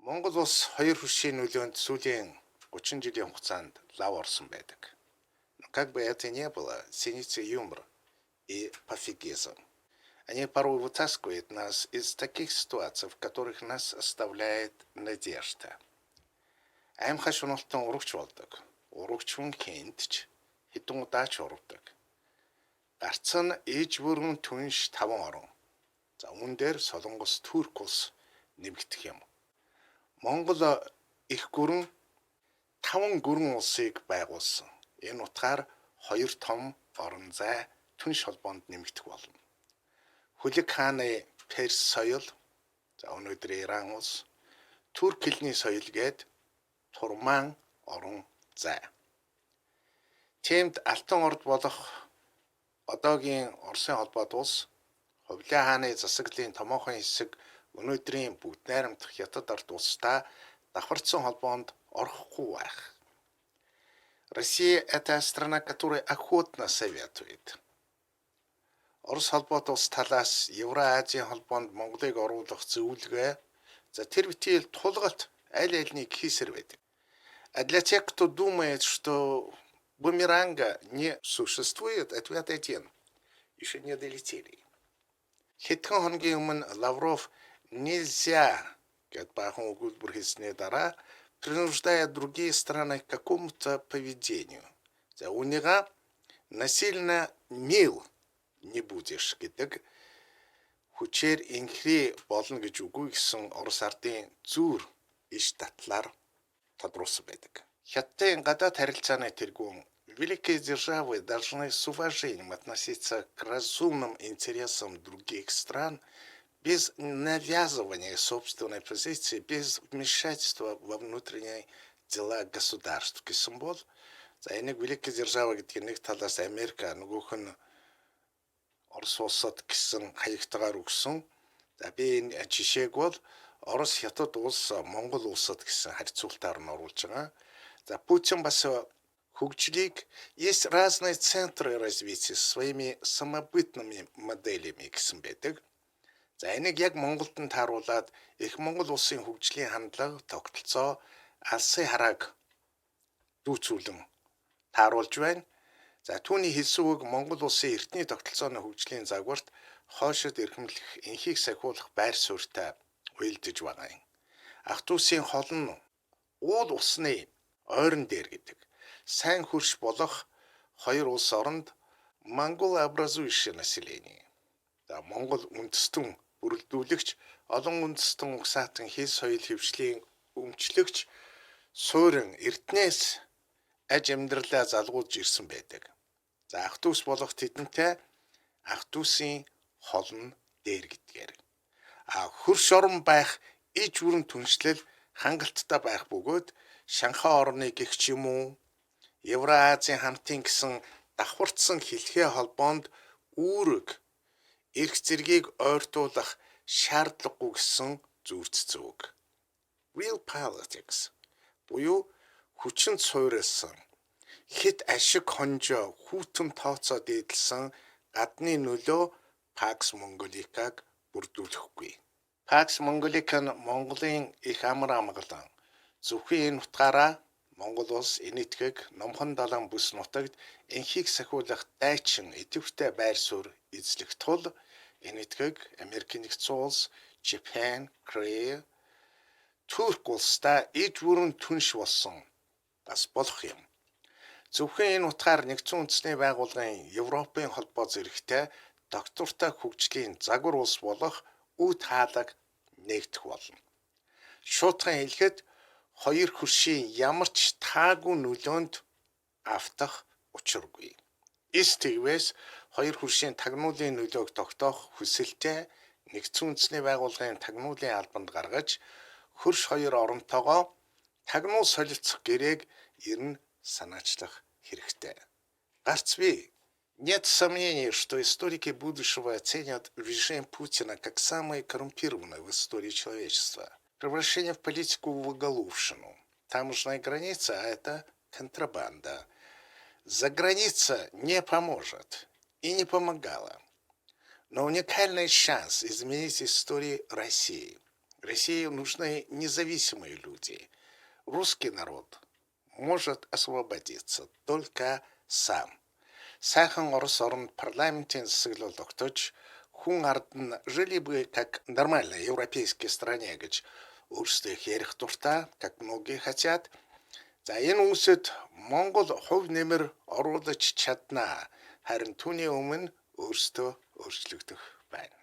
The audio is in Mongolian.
Монгол улс хоёр хөршийн нөлөөнд сүүлийн 30 жилийн хугацаанд лав орсон байдаг. Как бы это ни было, синица юмор и пофигизм. Они порой вытаскивают нас из таких ситуаций, в которых нас оставляет надежда. Аймхай шуналтан урагч болдог. Урагч хүн хинтч хэдэн удаа ч урагдаг. Гарц нь ээж бүрэн түнш 5 орон. За үүн дээр Солонгос, Турк улс нэмэгдэх юм. Монгол их гүрэн 5 гүрэн улсыг байгуулсан. Энэ утгаар 2 том орон зай түнш холбоонд нэмэгдэх болно. Хүлэг хааны Перс соёл, за өнөөдөр Иран улс, Турк хэлний соёл гээд турмаан орон зай. Тиймд Алтан орд болох одоогийн Оросын холбоот улс Хувлаа хааны засаглалын томоохон хэсэг өнөөдрийн бүгд найрамдах Хятад ард улстай давхарцсан холбоонд орохгүй байх. Россия – это страна, которая охотно советует. Орос холбоот улс талаас Евразийн холбоонд Монголыг оруулах зөвлөгөө за тэр битгий тулгалт аль-альнийг хийсэр байдаг. А для тех, кто думает, что бумеранга не существует, ответ один. Еще не долетели. Хэдхэн хоногийн өмнө Лавров нельзя гэд баахан өгүүлбэр хийсний дараа принуждая другие страны к какому-то поведению. За үүнийгээ насильно мил не будешь гэдэг хүчээр инхри болно гэж үгүй гэсэн Орос ардын зүүр иш татлаар тодруулсан байдаг. Хятадын гадаад харилцааны тэргүүн великие державы должны с уважением относиться к разумным интересам других стран без навязывания собственной позиции, без вмешательства во внутренние дела государств гэсэн бол за энийг великие державы гэдэг нэг талаас Америк, нөгөөх нь Орос улсад гэсэн хаягтайгаар өгсөн. За би энэ жишээг бол Орос Хятад улс Монгол улсад гэсэн харьцуултаар нь оруулж байгаа. За Путин бас хөгжлийг есть разные центры развития своими самобытными моделями гэсэн байдаг. За энийг яг Монголд нь тааруулаад их Монгол улсын хөгжлийн хандлага тогтолцоо алсын харааг дүүцүүлэн тааруулж байна. За түүний хэлсэн үг Монгол улсын эртний тогтолцооны хөгжлийн загварт хоошид эрхэмлэх, энхийг сахиулах байр суурьтай уялдаж байгаа юм. Ах дүүсийн хол нь уул усны ойрон дээр гэдэг. Сайн хөрш болох хоёр улс оронд монголообразующее население. За Монгол үндэстэн бүрэлдүүлэгч, олон үндэстэн угсаатан хэл соёл хөвшлийн өмчлөгч суурин эрднээс аж амьдралаа залгуулж ирсэн байдаг. За ах дүүс болох тэдэнтэй ах дүүсийн хол нь дээр гэдгээр. Хөрш орон байх иж бүрэн түншлэл хангалттай байх бөгөөд Шанхай орны гэгч юм уу Евразийн хамтын гэсэн давхарцсан хэлхээ холбоонд үүрэг эрх зэргийг ойртуулах шаардлагагүй гэсэн зүрц зүг. Real politics буюу хүчин суурилсан хэд ашиг хонжоо хүүтэн тооцоо дээдлсэн гадны нөлөө Pax Mongolica-г бүрдүүлэхгүй. Pax Mongolica нь Монголын их амар амгалан зөвхөн энэ утгаараа Монгол улс энэтхэг номхон далайн бүс нутагт энхийг сахиулах дайчин идэвхтэй байр суурь эзлэх тул энэтхэг Америкийн нэгдсэн улс, Japan, Korea, Турк улстай иж бүрэн түнш болсон бас болох юм. Зөвхөн энэ утгаар нэгдсэн үндэсний байгууллагын Европын холбоо зэрэгтэй доктортой хөгжлийн загвар улс болох үт хаалаг нэгдэх болно. Шуудхан хэлэхэд хоёр хөршийн ямар ч таагүй нөлөөнд автах учиргүй. Эс тэгвээс хоёр хөршийн тагнуулын нөлөөг тогтоох хүсэлтэй нэгдсэн үндэсний байгууллагын тагнуулын албанд гаргаж хөрш хоёр оронтойгоо тагнуул солилцох гэрээг ер нь санаачлах хэрэгтэй. Гарц би. Нет сомнений, что историки будущего оценят режим Путина как самый коррумпированный в истории человечества. Превращение в политику в уголовщину. Таможенная граница – это контрабанда. Заграница не поможет и не помогала. Но уникальный шанс изменить историю России. Россия нужны независимые люди. Русский народ может освободиться только сам. Сайхан Орос орнд парламентын засаглал тогтож хүн ард нь жили бы как нормальной европейской стране гэж өөрсдөө ярих дуртай, как многие хотят. За энэ үсэд Монгол хувь нэмэр оруулж чаднаа. Харин түүний өмнө өөрсдөө өөрчлөгдөх байна.